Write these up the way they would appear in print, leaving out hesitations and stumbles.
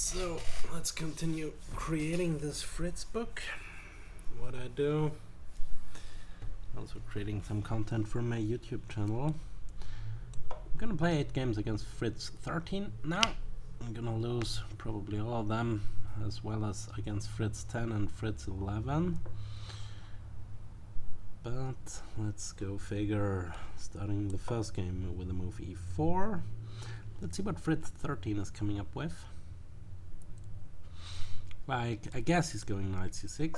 So let's continue creating this Fritz book. What I do, also creating some content for my YouTube channel. I'm gonna play 8 games against FRITZ 13 now. I'm gonna lose probably all of them, as well as against FRITZ 10 and FRITZ 11. But let's go figure, starting the first game with the move e4. Let's see what FRITZ 13 is coming up with. Like, I guess he's going knight c6.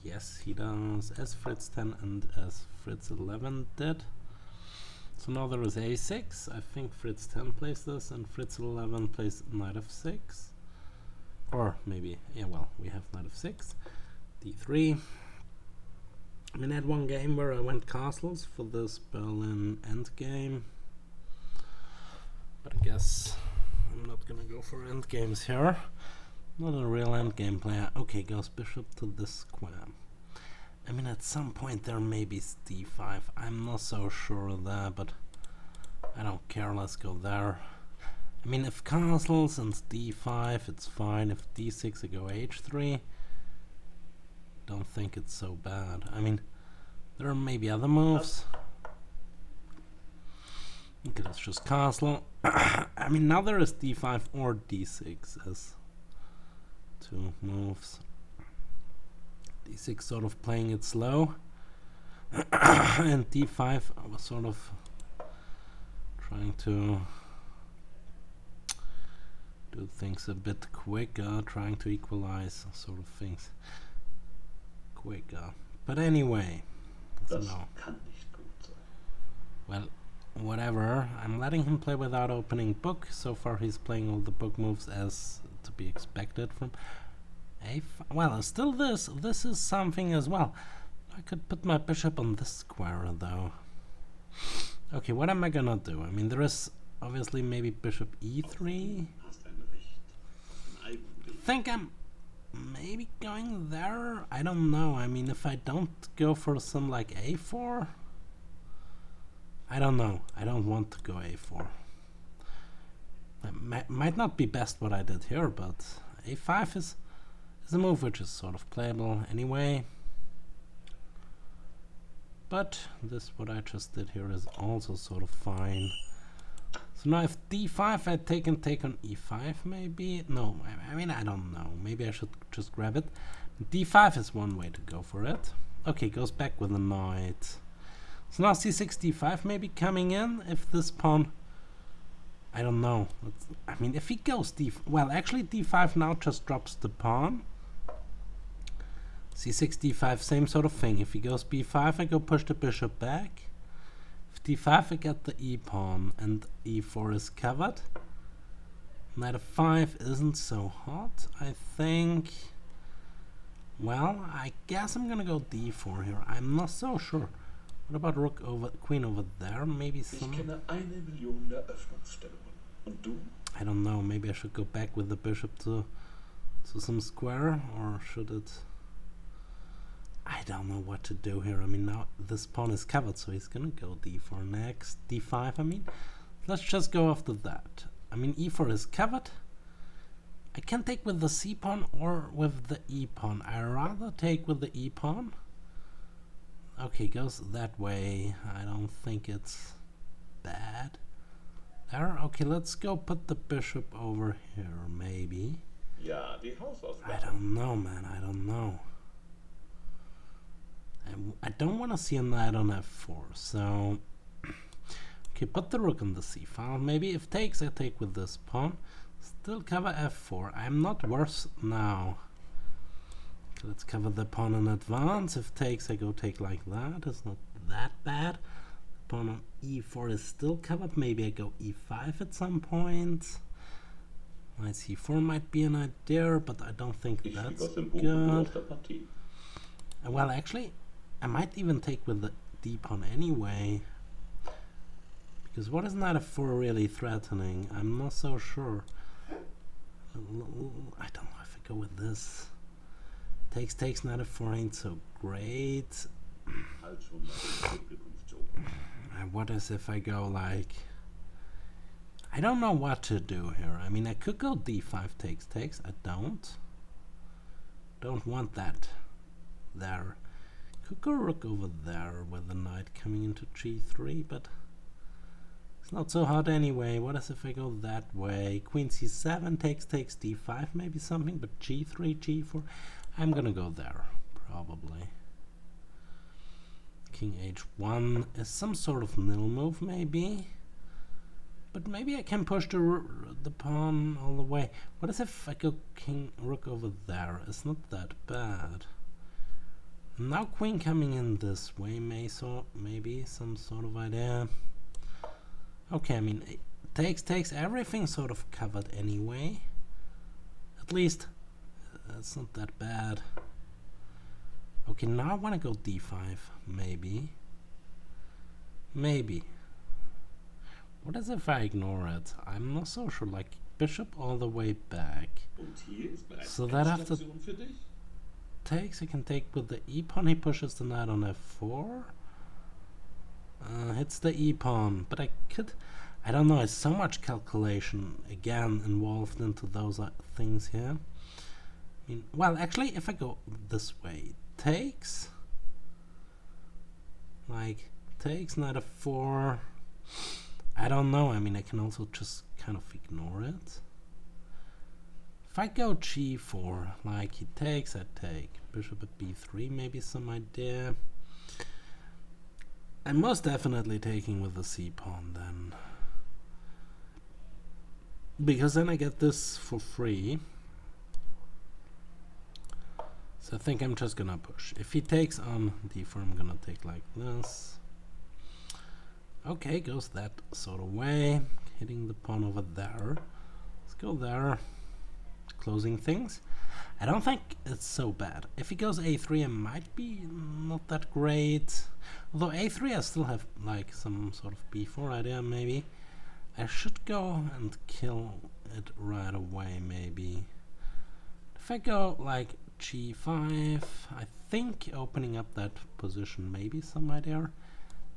Yes, he does, as FRITZ 10 and as FRITZ 11 did. So now there is a6. I think FRITZ 10 plays this and FRITZ 11 plays knight f6. Or maybe, yeah, well, we have knight f6, d3. I mean, I had one game where I went castles for this Berlin endgame. But I guess I'm not gonna go for endgames here. Not a real endgame player. Okay, goes bishop to this square. I mean, at some point there may be d5. I'm not so sure of that, but I don't care. Let's go there. I mean, if castles and d5, it's fine. If d6, I go h3. Don't think it's so bad. I mean, there are maybe other moves. Okay, let's just castle. I mean, now there is d5 or d6 as two moves. d6 sort of playing it slow. And d5 I was sort of trying to do things a bit quicker, trying to equalize sort of things quicker. But anyway, so no. Well, whatever. I'm letting him play without opening book. So far he's playing all the book moves as to be expected from well, still this is something as well. I could put my bishop on this square though. Okay, what am I gonna do? I mean, there is obviously maybe bishop e3. I think I'm maybe going there. I don't know. I mean, if I don't go for some like a4, I don't know. I don't want to go a4. It might not be best what I did here, but a5 is a move which is sort of playable anyway. But this, what I just did here, is also sort of fine. So now if d5, I take on e5 maybe? No, I mean, I don't know. Maybe I should just grab it. d5 is one way to go for it. Okay, goes back with a knight. So now c6, d5 maybe coming in if this pawn... I don't know. I mean, if he goes well, actually d5 now just drops the pawn. c6, d5, same sort of thing. If he goes b5, I go push the bishop back. If d5, I get the e pawn, and e4 is covered. Knight f5 isn't so hot, I think. Well, I guess I'm gonna go d4 here. I'm not so sure. What about rook over queen over there? Maybe some... I don't know, maybe I should go back with the bishop to some square, or should it... I don't know what to do here. I mean, now this pawn is covered, so he's gonna go d4 next. d5, I mean. Let's just go after that. I mean, e4 is covered. I can take with the c pawn or with the e pawn. I rather take with the e pawn. Okay, goes that way. I don't think it's bad. There, okay, let's go put the bishop over here, maybe. I don't know, man, I don't know. I don't want to see a knight on f4, so... Okay, put the rook on the c file. Maybe if takes, I take with this pawn. Still cover f4. I'm not worse now. Okay, let's cover the pawn in advance. If takes, I go take like that. It's not that bad. Pawn on e4 is still covered. Maybe I go e5 at some point. Knight c4 might be an idea, but I don't think that's good. Well, actually, I might even take with the d pawn anyway. Because what is knight f4 really threatening? I'm not so sure. I don't know if I go with this. Takes, knight f4 ain't so great. What is if I go like... I don't know what to do here. I mean, I could go d5 takes takes. I don't want that there. Could go rook over there with the knight coming into g3, but it's not so hard anyway. What is if I go that way? Queen c7 takes takes d5, maybe something, but g3, g4. I'm gonna go there, probably. King h1 is some sort of nil move, maybe. But maybe I can push the pawn all the way. What is if I go king rook over there? It's not that bad. Now queen coming in this way, maybe some sort of idea. Okay, I mean, takes everything sort of covered anyway. At least it's not that bad. Okay, now I want to go d5, maybe. What is if I ignore it? I'm not so sure. Like bishop all the way back. So that after takes, I can take with the e pawn. He pushes the knight on f4. Hits the e pawn, but I don't know. It's so much calculation again involved into those things here. I mean, well, actually, if I go this way, takes knight f4. I don't know. I mean, I can also just kind of ignore it. If I go g4, like he takes, I take. Bishop at b3, maybe some idea. I'm most definitely taking with the c pawn then. Because then I get this for free. So I think I'm just gonna push. If he takes on d4, I'm gonna take like this. Okay, goes that sort of way. Hitting the pawn over there. Let's go there. Closing things. I don't think it's so bad. If he goes a3, it might be not that great. Although a3, I still have like some sort of b4 idea, maybe. I should go and kill it right away, maybe. If I go like g5, I think opening up that position, maybe some idea.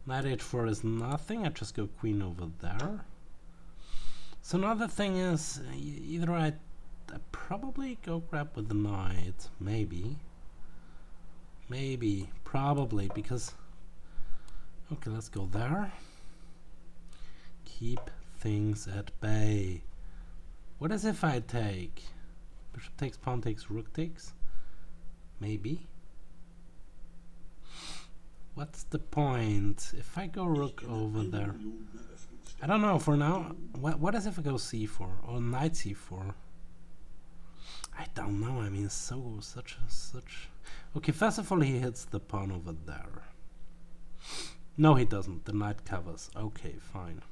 Knight h4 is nothing. I just go queen over there. So another thing is either I probably go grab with the knight, maybe, probably, because okay, let's go there. Keep things at bay. What is if I take bishop takes, pawn takes, rook takes? Maybe. What's the point? If I go rook over there, I don't know. For now, what is if I go c4 or knight c4? I don't know. I mean, such. Okay, first of all, he hits the pawn over there. No, he doesn't. The knight covers. Okay, fine.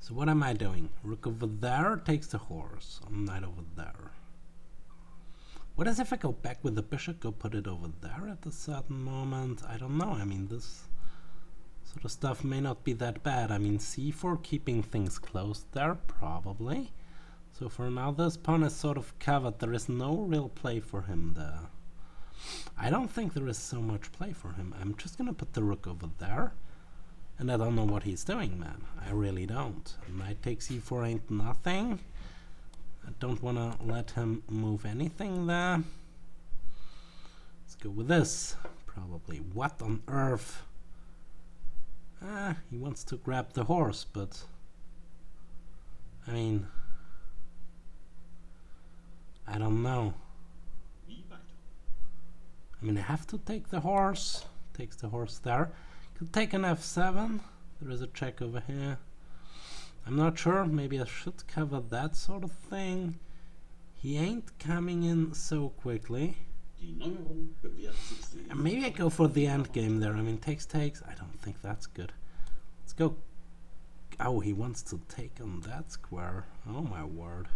So what am I doing? Rook over there takes the horse. Knight over there. What is if I go back with the bishop, go put it over there at a certain moment? I don't know. I mean, this sort of stuff may not be that bad. I mean, c4 keeping things closed there, probably. So for now, this pawn is sort of covered. There is no real play for him there. I don't think there is so much play for him. I'm just going to put the rook over there. And I don't know what he's doing, man. I really don't. Knight takes e4 ain't nothing. I don't want to let him move anything there. Let's go with this, probably. What on earth? He wants to grab the horse, but I mean, I don't know. I mean, I have to take the horse. Takes the horse there. Could take an f7. There is a check over here. I'm not sure. Maybe I should cover that sort of thing. He ain't coming in so quickly. Maybe I go for the end game there. I mean, takes. I don't think that's good. Let's go. Oh, he wants to take on that square. Oh my word.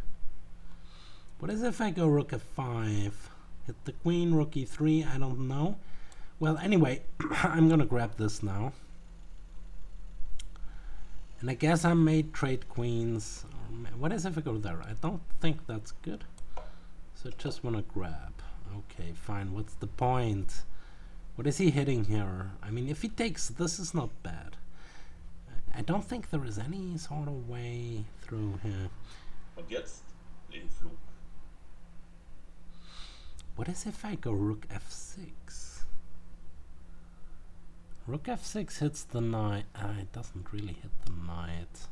What is if I go rook f5? Hit the queen, rook e3. I don't know. Well, anyway, I'm gonna grab this now. And I guess I may trade queens. What is if I go there? I don't think that's good. So I just want to grab. Okay, fine. What's the point? What is he hitting here? I mean, if he takes, this is not bad. I don't think there is any sort of way through here. Und jetzt Blindflug. What is if I go rook f6? Rook f6 hits the knight. It doesn't really hit the knight.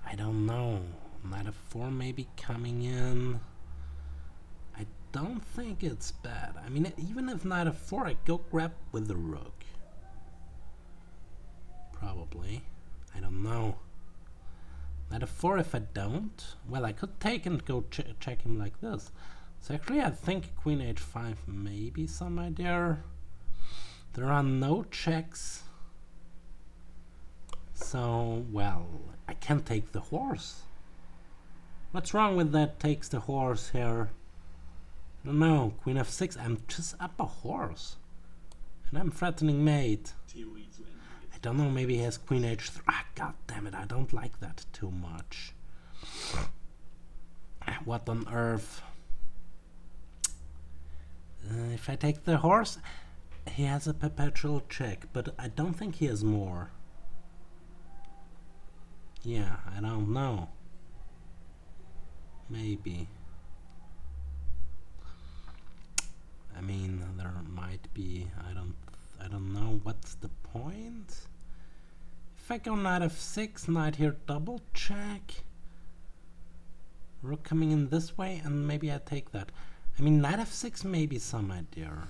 I don't know. Knight f4 maybe coming in. I don't think it's bad. I mean, even if knight f4, I go grab with the rook. Probably. I don't know. Knight f4 if I don't. Well, I could take and go check him like this. So actually I think queen h5 may be some idea. There are no checks. So, well, I can't take the horse. What's wrong with that takes the horse here? I don't know. Queen f6, I'm just up a horse. And I'm threatening mate. Theorie zu Ende. I don't know, maybe he has queen h3. God damn it, I don't like that too much. What on earth? If I take the horse, he has a perpetual check, but I don't think he has more. Yeah, I don't know. Maybe. I mean, there might be. I don't know. What's the point? If I go knight f6, knight here double check. Rook coming in this way, and maybe I take that. I mean, knight f6 may be some idea.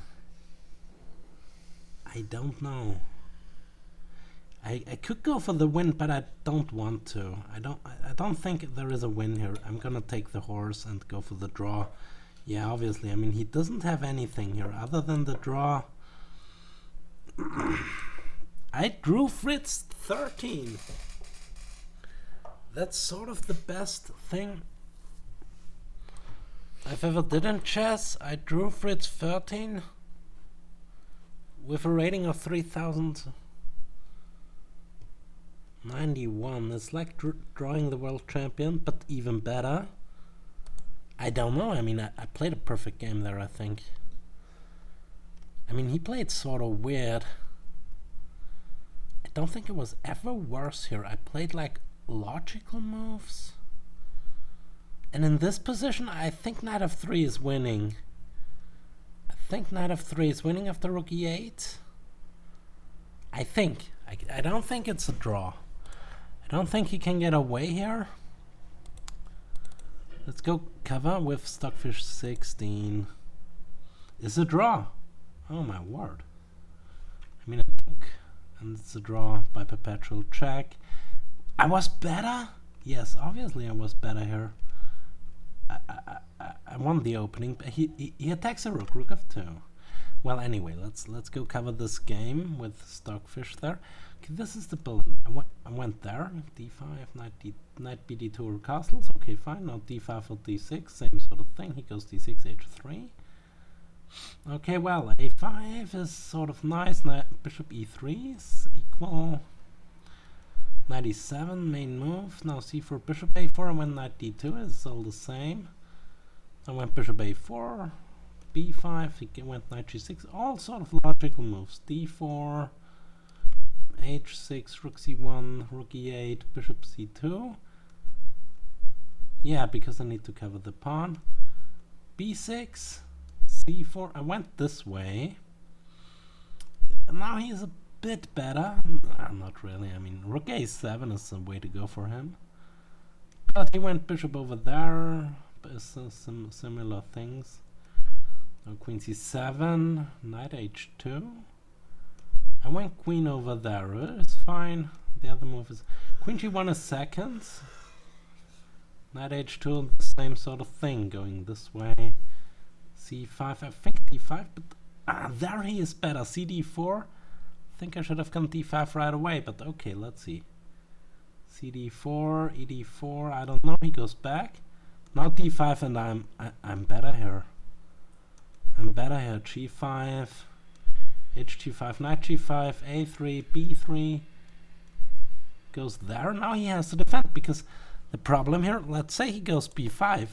I don't know. I could go for the win, but I don't want to. I don't think there is a win here. I'm gonna take the horse and go for the draw. Yeah, obviously. I mean, he doesn't have anything here other than the draw. I drew FRITZ 13. That's sort of the best thing I've ever did in chess. I drew FRITZ 13 with a rating of 3091. It's like drawing the world champion, but even better. I don't know. I mean, I played a perfect game there, I think. I mean, he played sort of weird. I don't think it was ever worse here. I played like logical moves. And in this position, I think knight f3 is winning. I think knight f3 is winning after rook e8. I think. I don't think it's a draw. I don't think he can get away here. Let's go cover with Stockfish 16. It's a draw. Oh my word. I mean, I took, and it's a draw by perpetual check. I was better? Yes, obviously I was better here. I won the opening, but he attacks a rook f2. Well, anyway, let's go cover this game with Stockfish there. Okay, this is the building. I went there. d5, knight bd2 or castles. Okay, fine. Now d5 or d6, same sort of thing. He goes d6, h3. Okay, well, a5 is sort of nice. Bishop e3 is equal. Knight e7, main move. Now c4, bishop a4. I went knight d2, is all the same. I went bishop a4, b5, he went knight g6. All sort of logical moves. d4, h6, rook c1, rook e8, bishop c2. Yeah, because I need to cover the pawn. b6, c4. I went this way. Now he's a bit better. Not really. I mean, rook a7 is the way to go for him. But he went bishop over there. Some similar things. Now queen c7, knight h2. I went queen over there. It's fine. The other move is queen g1 is second. Knight h2, the same sort of thing, going this way. c5, I think d5, but there he is better. cd4. I think I should have gone d5 right away, but okay, let's see. cd4, ed4, I don't know. He goes back. Now d5, and I'm better here. I'm better here. g5, hg5, knight g5, a3, b3. Goes there. Now he has to defend, because the problem here, let's say he goes b5. I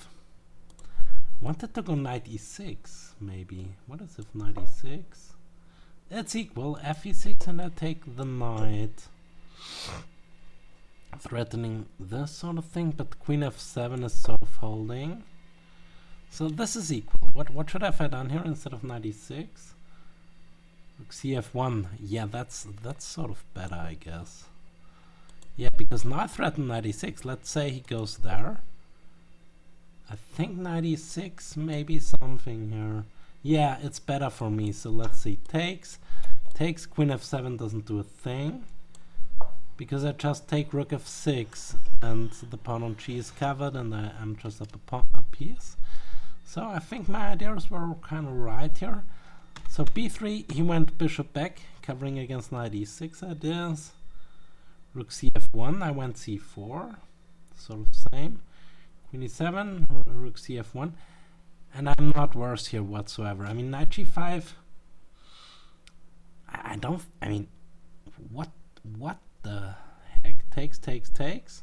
wanted to go knight e6, maybe. What is if knight e6? It's equal, f e6, and I take the knight. threatening this sort of thing, but queen f7 is sort of holding. So this is equal. What should have I done here instead of knight e6? Rook cf1. Yeah, that's sort of better, I guess. Yeah, because now I threaten knight e6. Let's say he goes there. I think knight e6 maybe something here. Yeah, it's better for me. So let's see. Takes. Queen f7 doesn't do a thing. Because I just take rook f6 and the pawn on g is covered and I'm just up a piece. So I think my ideas were kind of right here. So b3, he went bishop back, covering against knight e6 ideas. Rook cf1, I went c4, sort of same. Queen e7, rook cf1, and I'm not worse here whatsoever. I mean, knight g5, I mean, what the heck? Takes,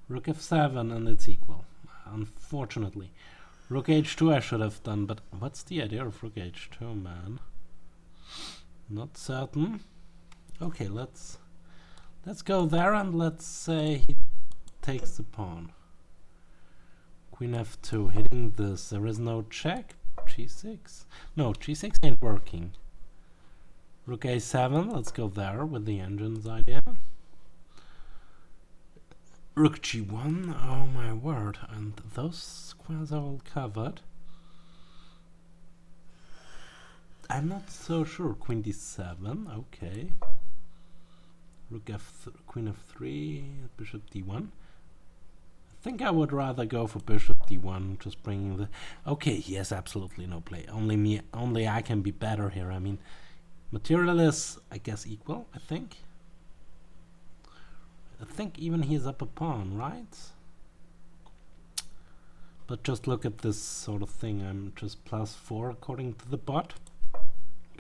rook f7, and it's equal, unfortunately. Rook h2 I should have done, but what's the idea of rook h2, man? Not certain. Okay, let's go there and let's say he takes the pawn. Queen f2, hitting this. There is no check. g6. No, g6 ain't working. Rook a7, let's go there with the engine's idea. Rook g1, oh my word, and those squares are all covered. I'm not so sure. Queen d7, okay. Rook Queen f3, bishop d1. I think I would rather go for bishop d1, just bringing the... Okay, he has absolutely no play. Only I can be better here. I mean, material is, I guess, equal, I think. I think even he's up a pawn, right? But just look at this sort of thing. I'm just +4 according to the bot.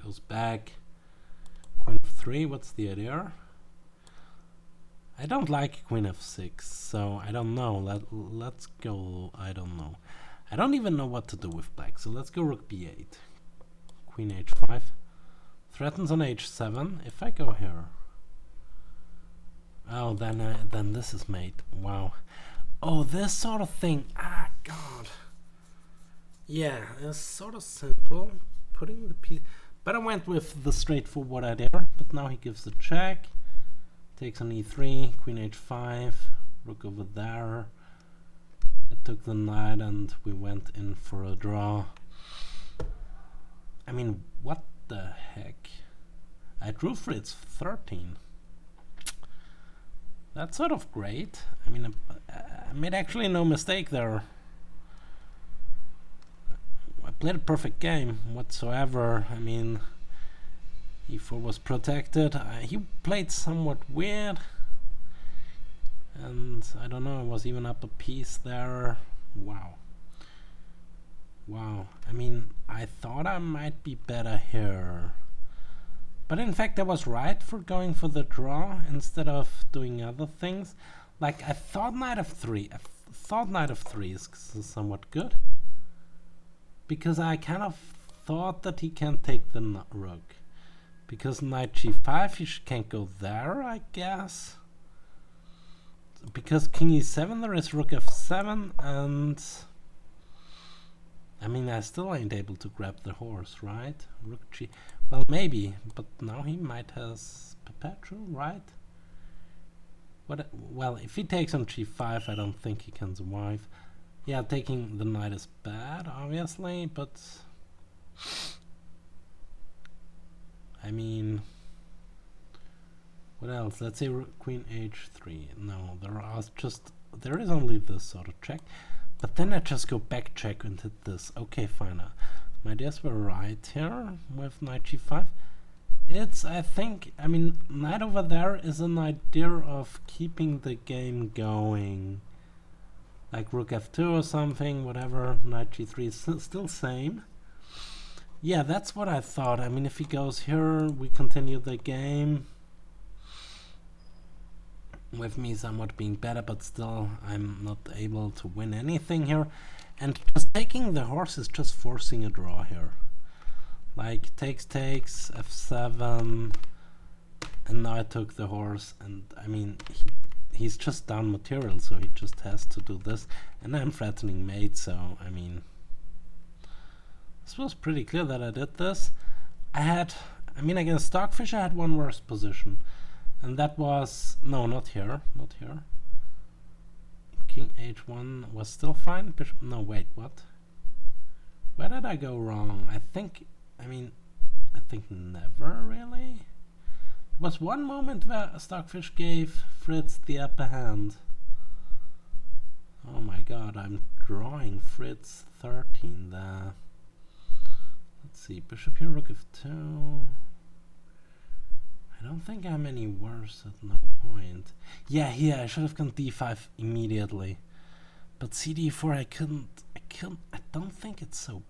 Goes back. Queen f3, what's the idea? I don't like queen f6, so I don't know. Let's go, I don't know. I don't even know what to do with black, so let's go rook b8. Queen h5. Threatens on h7. If I go here... Oh, then this is mate. Wow. Oh, this sort of thing. Ah, God. Yeah, it's sort of simple. Putting the piece... But I went with the straightforward idea. But now he gives a check. Takes on e3. Queen h5. Rook over there. I took the knight and we went in for a draw. I mean, what the heck? I drew FRITZ 13. That's sort of great. I mean, I made actually no mistake there. I played a perfect game whatsoever. I mean, e4 was protected. He played somewhat weird. And I don't know, I was even up a piece there. Wow. Wow. I mean, I thought I might be better here. But in fact, I was right for going for the draw instead of doing other things. Like, I thought knight f3. I thought knight f3 is somewhat good. Because I kind of thought that he can't take the rook. Because knight g5, he can't go there, I guess. Because king e7, there is rook f7, and... I mean, I still ain't able to grab the horse, right? Rook g... Well, maybe, but now he might has perpetual, right? What? Well, if he takes on g5, I don't think he can survive. Yeah, taking the knight is bad, obviously, but... I mean... What else? Let's say queen h3. No, there is only this sort of check. But then I just go back check and hit this. Okay, fine. My ideas were right here with knight g5. It's, I think, I mean, knight over there is an idea of keeping the game going. Like rook f2 or something, whatever. Knight g3 is still same. Yeah, that's what I thought. I mean, if he goes here, we continue the game. With me somewhat being better, but still I'm not able to win anything here. And just taking the horse is just forcing a draw here. Like takes, f7, and now I took the horse, and I mean he's just down material, so he just has to do this. And I'm threatening mate, so I mean, this was pretty clear that I did this. Against Stockfish I had one worse position, and that was not here. King h1 was still fine. Bishop. No, wait, what? Where did I go wrong? I think never really. There was one moment where Stockfish gave Fritz the upper hand. Oh my god, I'm drawing Fritz 13 there. Let's see, bishop here, rook f2. I don't think I'm any worse at no point. Yeah, here I should have gone d5 immediately. But cd4 I couldn't. I don't think it's so.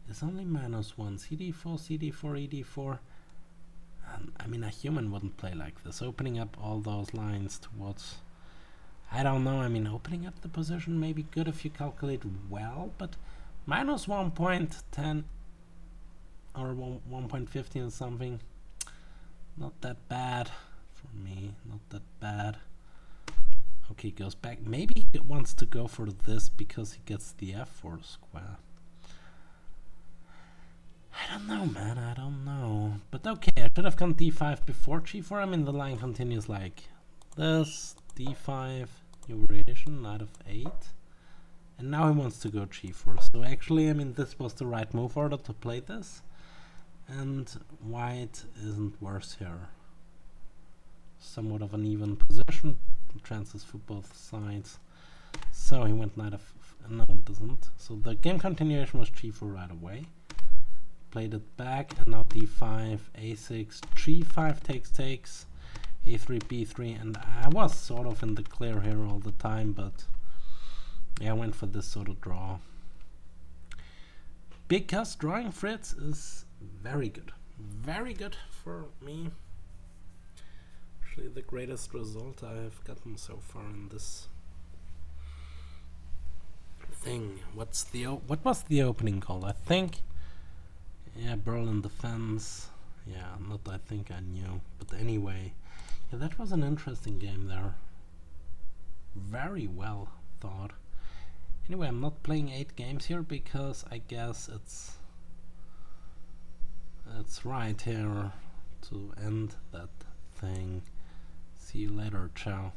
It's only -1. cd4, ed4. And, a human wouldn't play like this. Opening up all those lines towards... I don't know, opening up the position may be good if you calculate well, but -1.10 or 1.15 or something, not that bad for me, not that bad. Okay, goes back. Maybe he wants to go for this because he gets the f4 square. I don't know, man, I don't know. But okay, I should have gone d5 before g4. The line continues like this, d5, new variation, knight of 8. And now he wants to go g4. So actually, this was the right move order to play this. And white isn't worse here. Somewhat of an even position, chances for both sides. So he went knight of... no, it doesn't. So the game continuation was g4 right away. Played it back, and now d5, a6, g5 takes, a3, b3, and I was sort of in the clear here all the time, but yeah, I went for this sort of draw. Because drawing Fritz is very good for me. Actually the greatest result I've gotten so far in this thing. What was the opening called? I think... yeah, Berlin Defense. Yeah, not I think I knew. But anyway, yeah, that was an interesting game there. Very well thought. Anyway, I'm not playing 8 games here because I guess it's right here to end that thing. See you later, ciao.